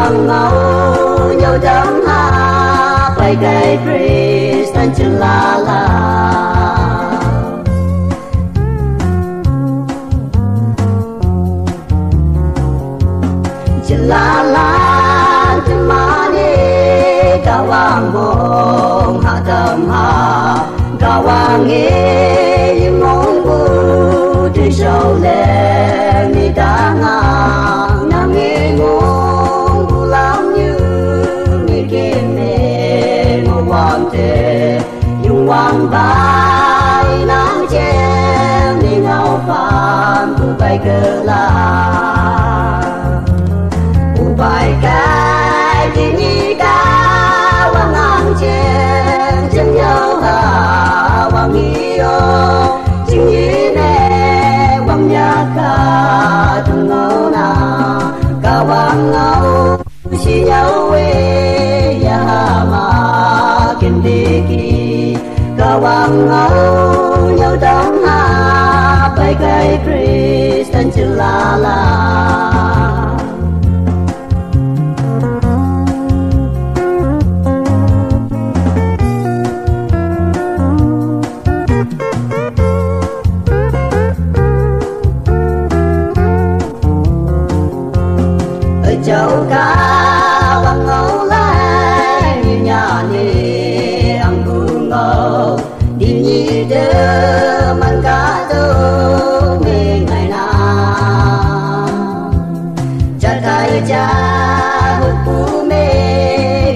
vang ngâu nhau đắng ha bay cây Christ tan chân la la chân la la chân ma đi cao vang bông hạ tâm ha cao vang nghe những mong bu trên sâu lên đi ta ngang nằm nghe ngon bu làm như nghe kìm nè ngô quang tê dùng quang bay nắng chém đi ngao phàm bu bay cơ la bu bay cái gì nhỉ ca quang ngang chém chém nhau ha quang yêu chính như nè quang nhà ca tung ngô na ca quang ngô chỉ nhau về ya ma kim đi kỳ ca quang ngô nhau đắng ha bay cây Christ tan chân la la châu ca quang ngâu lại như nhà đi ăn cùng ngâu đi như đơ mang cá đâu mê ngày nào cha thay cha hụt phú mê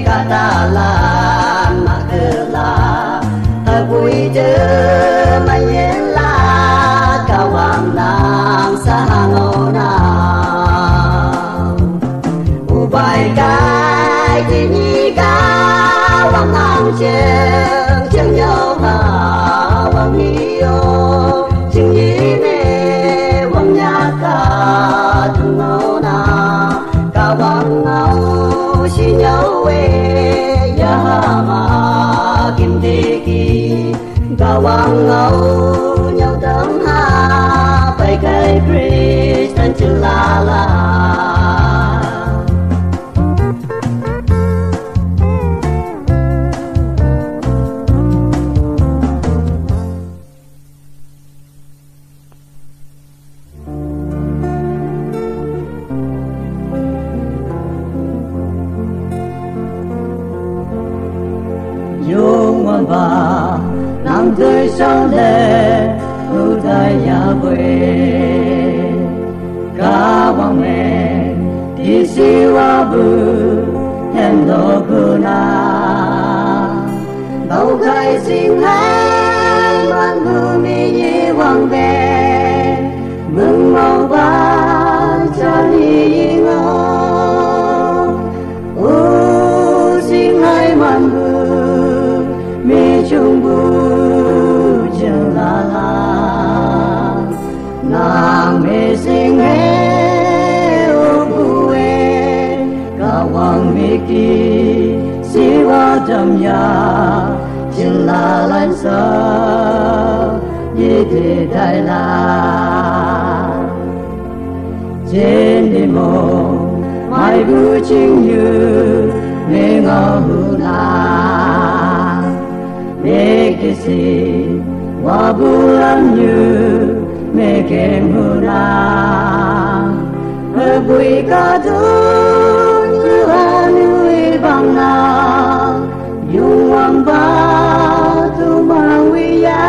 cả ta làm mà cơ la hơi vui đơ mà nhớ la cả hoàng nàng xa ngô nào bài cái gì nhỉ ca quang ngang chém chém nhau ha quang yêu chính như nè quang nhà ca tung ngô na ca quang ngâu chỉ nhau về ya ma kim tê kỳ ca quang ngâu nhau đắng ha bay cây Christ tan chân la la và nắng tươi sáng lệ ưu đại nhà quê ca quang mẹ đi siwa bu hem do kuna đâu khai sinh hai quan bu mi nhị quang về mừng màu ba cho đi ngô u sinh hai quan bu mi chung bu chân la la nàng mê sinh he ô bu e ca quang mi ki si wa trầm ya chân la lan sa ye de đại la trên đêm mộng mai bu chinh như mê ngao hu na mê kê si wa bu lam như mê kem hu na hơ bùi ca tu như hà nuôi bằng na yung hoàng ba tu mang huy ya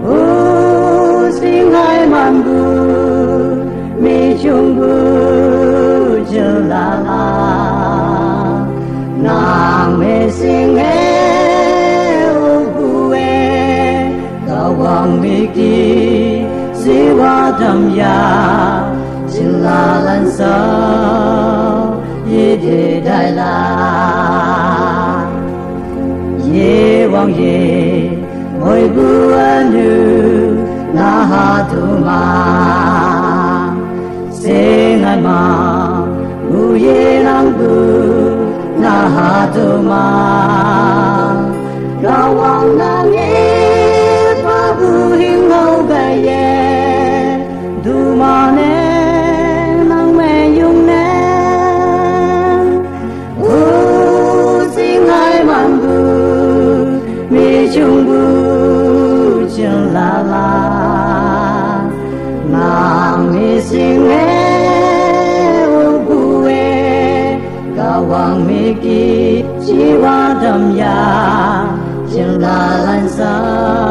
u sinh hai man bu mi chung bu chờ la la nàng mê sinh e u bu e cao quang mi ki si wa tham ya chinh la lan sa ye de đại la ye wang ye ngồi bu anu na ha tu ma se ngai ma bu ye nang bu na ha tu ma ga wang na ye pa bu hing ngâu ga ye du ma ne nang me yung ne chung bu chung la la nam mi sing e u bu e ka wang mi ki chi wa dam ya chung la lan sa